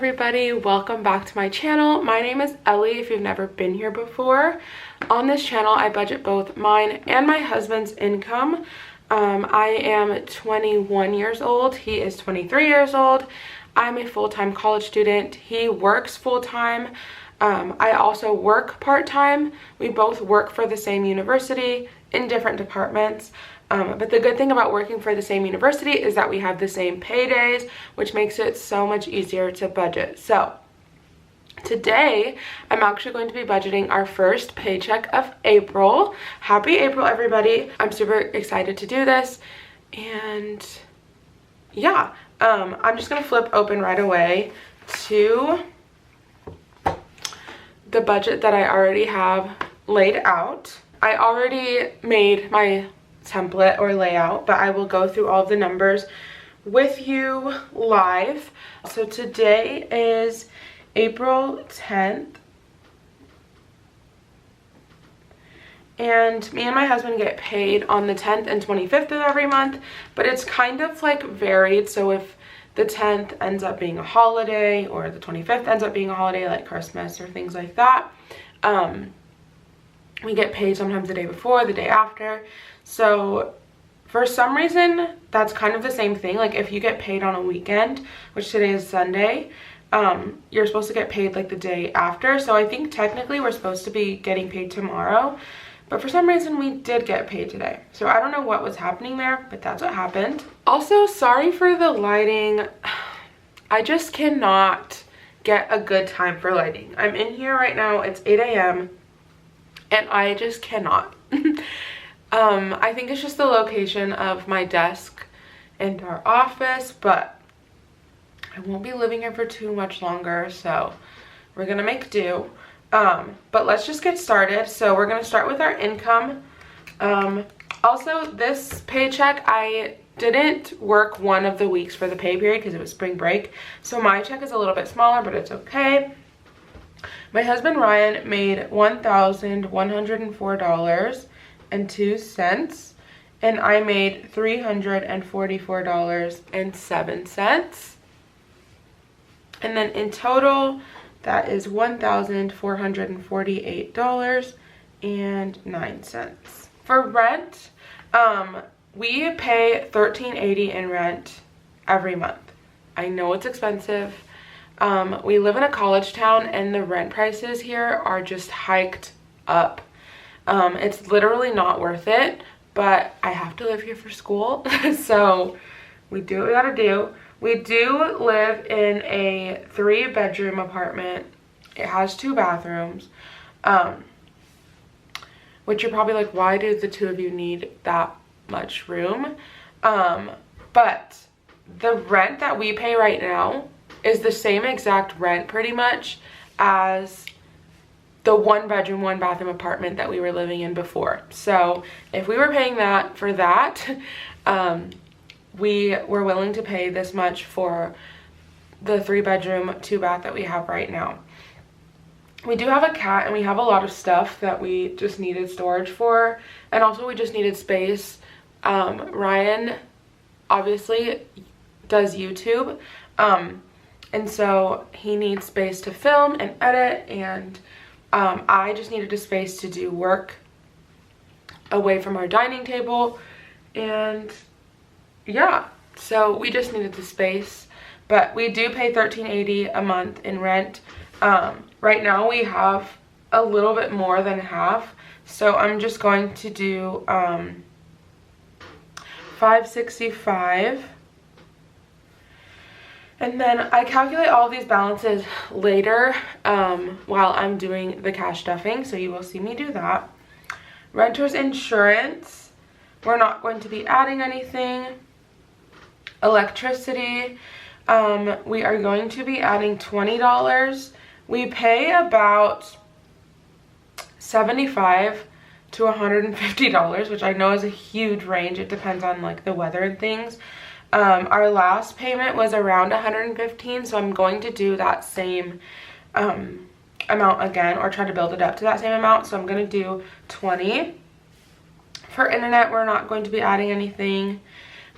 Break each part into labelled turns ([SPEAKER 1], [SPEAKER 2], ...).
[SPEAKER 1] everybody, welcome back to my channel. My name is Ellie if you've never been here before. On this channel I budget both mine and my husband's income. I am 21 years old, he is 23 years old. I'm a full-time college student, he works full-time. I also work part-time. We both work for the same university in different departments. But the good thing about working for the same university is that we have the same paydays, which makes it so much easier to budget. So today I'm actually going to be budgeting our first paycheck of April. Happy April, everybody. I'm super excited to do this. And yeah, I'm just gonna flip open right away to the budget that I already have laid out. I already made my template or layout, but I will go through all of the numbers with you live. So today is April 10th, and me and my husband get paid on the 10th and 25th of every month, but it's kind of like varied. So if the 10th ends up being a holiday or the 25th ends up being a holiday like Christmas or things like that, we get paid sometimes the day before, the day after. So for some reason that's kind of the same thing. Like if you get paid on a weekend, which today is Sunday, you're supposed to get paid like the day after. So I think technically we're supposed to be getting paid tomorrow, but for some reason we did get paid today. So I don't know what was happening there, but that's what happened. Also, sorry for the lighting. I just cannot get a good time for lighting. I'm in here right now, it's 8 a.m. and I just cannot. I think it's just the location of my desk and our office, but I won't be living here for too much longer, so we're gonna make do. But let's just get started. So we're gonna start with our income. Also, this paycheck, I didn't work one of the weeks for the pay period because it was spring break, so my check is a little bit smaller, but it's okay. My husband Ryan made $1,104.02, and I made $344.07. And then in total, that is $1,448.09. For rent, we pay $13.80 in rent every month. I know it's expensive. We live in a college town and the rent prices here are just hiked up. It's literally not worth it, but I have to live here for school. So we do what we gotta do. We do live in a 3-bedroom apartment. It has 2 bathrooms, which you're probably like, why do the two of you need that much room? But the rent that we pay right now is the same exact rent pretty much as the 1-bedroom, 1-bathroom apartment that we were living in before. So if we were paying that for that, we were willing to pay this much for the 3-bedroom, 2-bath that we have right now. We do have a cat and we have a lot of stuff that we just needed storage for, and also we just needed space. Ryan obviously does YouTube, and so he needs space to film and edit, and I just needed a space to do work away from our dining table. And yeah, so we just needed the space, but we do pay $13.80 a month in rent. Right now we have a little bit more than half, so I'm just going to do $565. And then I calculate all these balances later while I'm doing the cash stuffing, so you will see me do that. Renter's insurance, we're not going to be adding anything. Electricity, we are going to be adding $20. We pay about $75 to $150, which I know is a huge range. It depends on like the weather and things. Our last payment was around $115, so I'm going to do that same amount again, or try to build it up to that same amount. So I'm going to do $20. For internet, we're not going to be adding anything.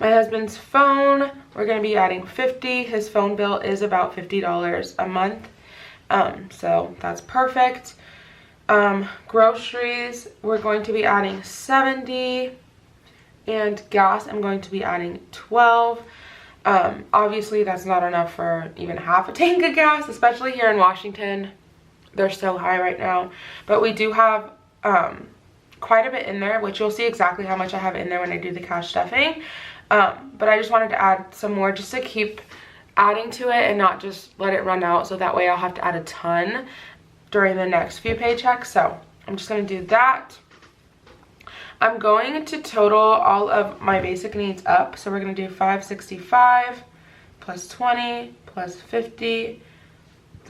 [SPEAKER 1] My husband's phone, we're going to be adding $50. His phone bill is about $50 a month. So that's perfect. Groceries, we're going to be adding $70. And gas, I'm going to be adding $12. Obviously, that's not enough for even half a tank of gas, especially here in Washington. They're so high right now. But we do have quite a bit in there, which you'll see exactly how much I have in there when I do the cash stuffing. But I just wanted to add some more just to keep adding to it and not just let it run out, so that way I'll have to add a ton during the next few paychecks. So I'm just going to do that. I'm going to total all of my basic needs up. So we're going to do $565 plus 20 plus 50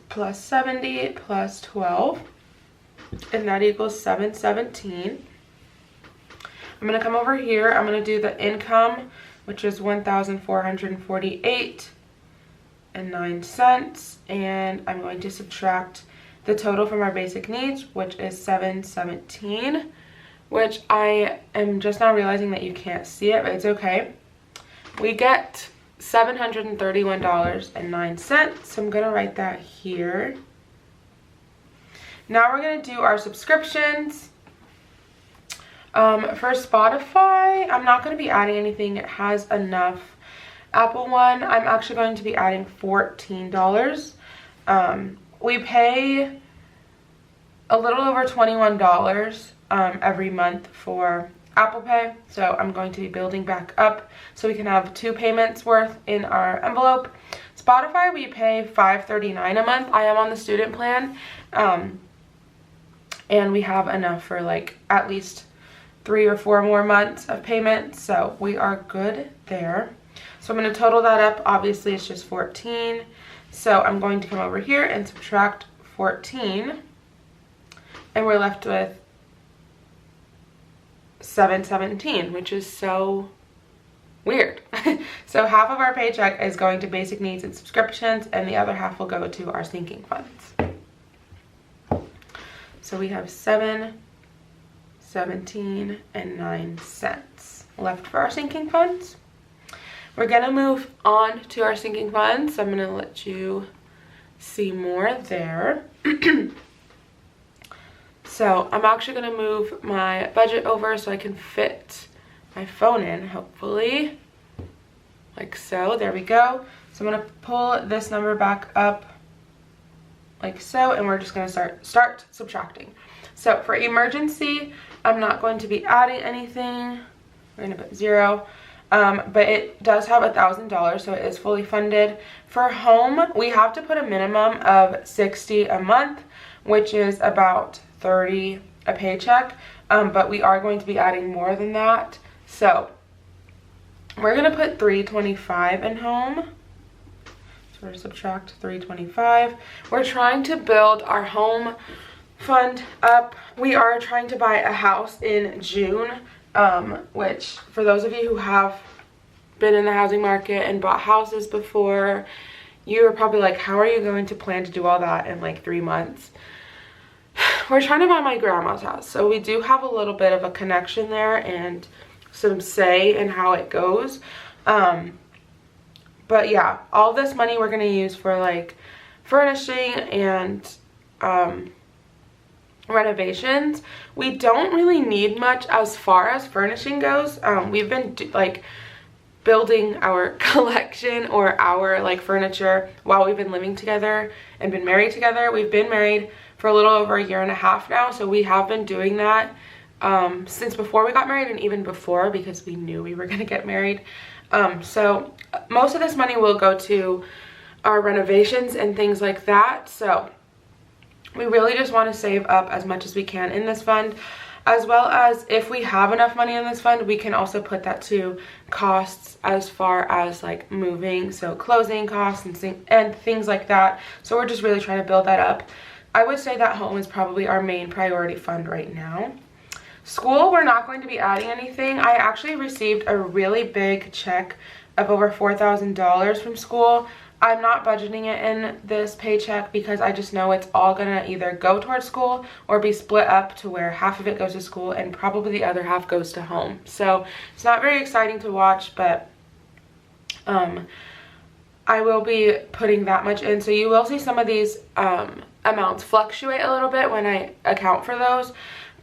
[SPEAKER 1] plus 70 plus 12. And that equals $717. I'm going to come over here. I'm going to do the income, which is $1,448.09. And I'm going to subtract the total from our basic needs, which is $717. Which I am just now realizing that you can't see it, but it's okay. We get $731.09, so I'm going to write that here. Now we're going to do our subscriptions. For Spotify, I'm not going to be adding anything. It has enough. Apple One, I'm actually going to be adding $14. We pay a little over $21 every month for Apple Pay, so I'm going to be building back up so we can have 2 payments worth in our envelope. Spotify, we pay $5.39 a month. I am on the student plan, and we have enough for like at least 3 or 4 more months of payment, so we are good there. So I'm going to total that up. Obviously it's just 14, so I'm going to come over here and subtract 14, and we're left with $717, which is so weird. So half of our paycheck is going to basic needs and subscriptions, and the other half will go to our sinking funds. So we have $717.09 left for our sinking funds. We're gonna move on to our sinking funds. So I'm gonna let you see more there. So I'm actually going to move my budget over so I can fit my phone in, hopefully. Like so. There we go. So I'm going to pull this number back up like so, and we're just going to start subtracting. So for emergency, I'm not going to be adding anything. We're going to put 0. But it does have $1,000, so it is fully funded. For home, we have to put a minimum of $60 a month, which is about $30 a paycheck, but we are going to be adding more than that. So we're going to put $325 in home. So we're going to subtract $325. We're trying to build our home fund up. We are trying to buy a house in June, which for those of you who have been in the housing market and bought houses before, you are probably like, how are you going to plan to do all that in like 3 months? We're trying to buy my grandma's house, so we do have a little bit of a connection there and some say in how it goes. But yeah, all this money we're going to use for like furnishing and renovations. We don't really need much as far as furnishing goes. We've been like building our collection or our like furniture while we've been living together and been married together. We've been married for a little over 1.5 years now, so we have been doing that since before we got married, and even before, because we knew we were going to get married. So most of this money will go to our renovations and things like that. So we really just want to save up as much as we can in this fund, as well as if we have enough money in this fund, we can also put that to costs as far as like moving, so closing costs and things like that. So we're just really trying to build that up. I would say that home is probably our main priority fund right now. School, we're not going to be adding anything. I actually received a really big check of over $4,000 from school. I'm not budgeting it in this paycheck because I just know it's all gonna either go towards school or be split up to where half of it goes to school and probably the other half goes to home. So it's not very exciting to watch, but I will be putting that much in. So you will see some of these amounts fluctuate a little bit when I account for those,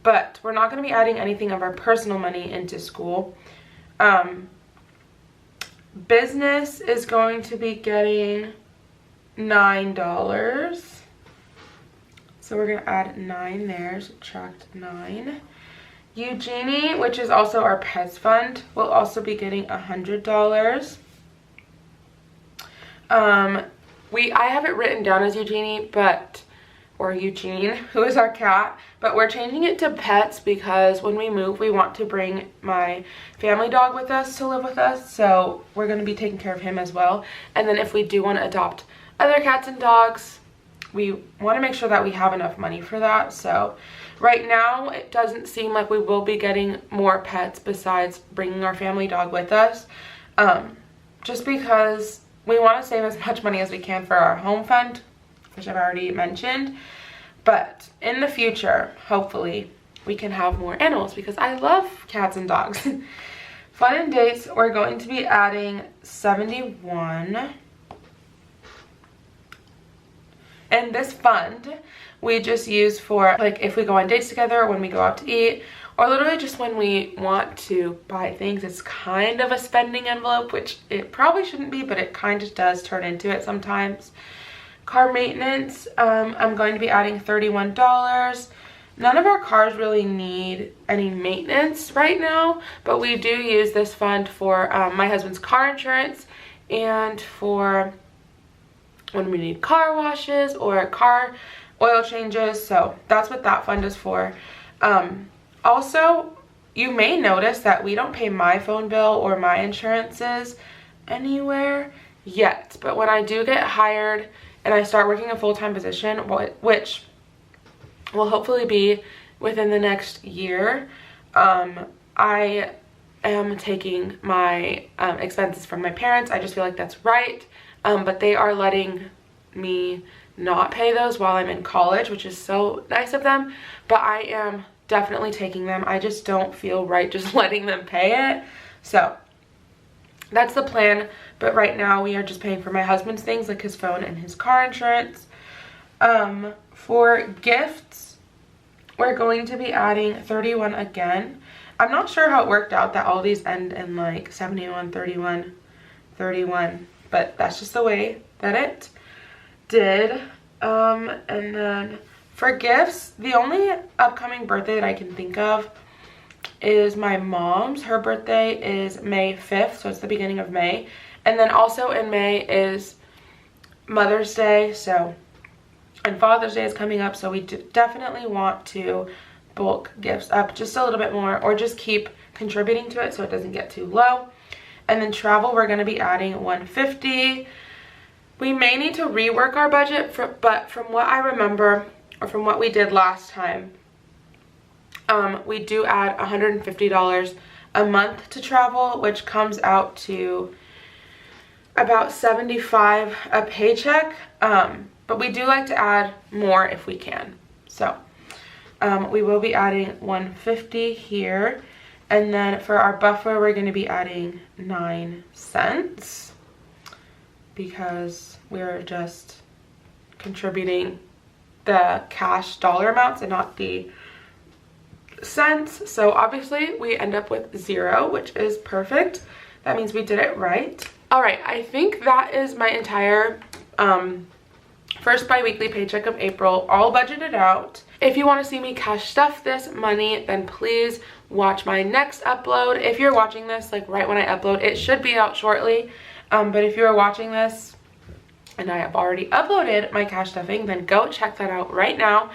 [SPEAKER 1] but we're not going to be adding anything of our personal money into school. Business is going to be getting $9. So we're going to add 9 there, subtract 9. Eugenie, which is also our pets fund, will also be getting $100. I have it written down as Eugenie, or Eugene, who is our cat, but we're changing it to pets because when we move, we want to bring my family dog with us to live with us, so we're going to be taking care of him as well. And then if we do want to adopt other cats and dogs, we want to make sure that we have enough money for that. So right now, it doesn't seem like we will be getting more pets besides bringing our family dog with us, just because we want to save as much money as we can for our home fund, which I've already mentioned. But in the future, hopefully, we can have more animals because I love cats and dogs. Fun and dates, we're going to be adding 71. And this fund, we just use for, like, if we go on dates together, or when we go out to eat, or literally just when we want to buy things. It's kind of a spending envelope, which it probably shouldn't be, but it kind of does turn into it sometimes. Car maintenance, I'm going to be adding $31. None of our cars really need any maintenance right now, but we do use this fund for my husband's car insurance and for when we need car washes or car oil changes. So that's what that fund is for. Also, you may notice that we don't pay my phone bill or my insurances anywhere yet, but when I do get hired and I start working a full-time position, which will hopefully be within the next year, I am taking my expenses from my parents. I just feel like that's right, but they are letting me not pay those while I'm in college, which is so nice of them, but I am definitely taking them. I just don't feel right just letting them pay it. So that's the plan, but right now we are just paying for my husband's things like his phone and his car insurance. For gifts, we're going to be adding 31 again. I'm not sure how it worked out that all these end in like 71, 31, 31, but that's just the way that it did. And then for gifts, the only upcoming birthday that I can think of is my mom's. Her birthday is May 5th, so it's the beginning of May. And then also in May is Mother's Day, and Father's Day is coming up, so we definitely want to bulk gifts up just a little bit more, or just keep contributing to it so it doesn't get too low. And then travel, we're going to be adding $150. We may need to rework our budget, but from what I remember, or from what we did last time, we do add $150 a month to travel, which comes out to about $75 a paycheck, but we do like to add more if we can. So we will be adding $150 here, and then for our buffer we're going to be adding 9 cents because we're just contributing the cash dollar amounts and not the cents. So obviously we end up with 0, which is perfect. That means we did it right. All right, I think that is my entire first bi-weekly paycheck of April, all budgeted out. If you want to see me cash stuff this money, then please watch my next upload. If you're watching this like right when I upload, it should be out shortly, but if you are watching this and I have already uploaded my cash stuffing, then go check that out right now.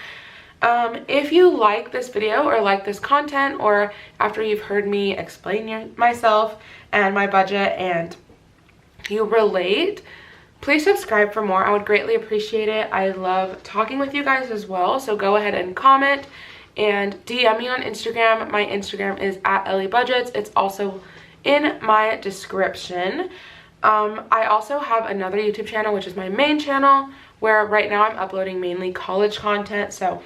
[SPEAKER 1] If you like this video or like this content, or after you've heard me explain myself and my budget and you relate, please subscribe for more. I would greatly appreciate it. I love talking with you guys as well, so go ahead and comment and DM me on Instagram. My Instagram is @eliebudgets. It's also in my description. I also have another YouTube channel, which is my main channel, where right now I'm uploading mainly college content. So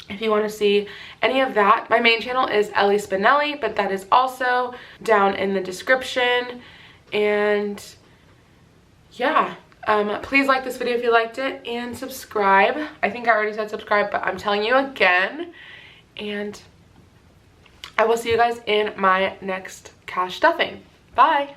[SPEAKER 1] if you want to see any of that, my main channel is eliespinelli, but that is also down in the description. And yeah, please like this video if you liked it, and subscribe. I think I already said subscribe, but I'm telling you again. And I will see you guys in my next cash stuffing. Bye.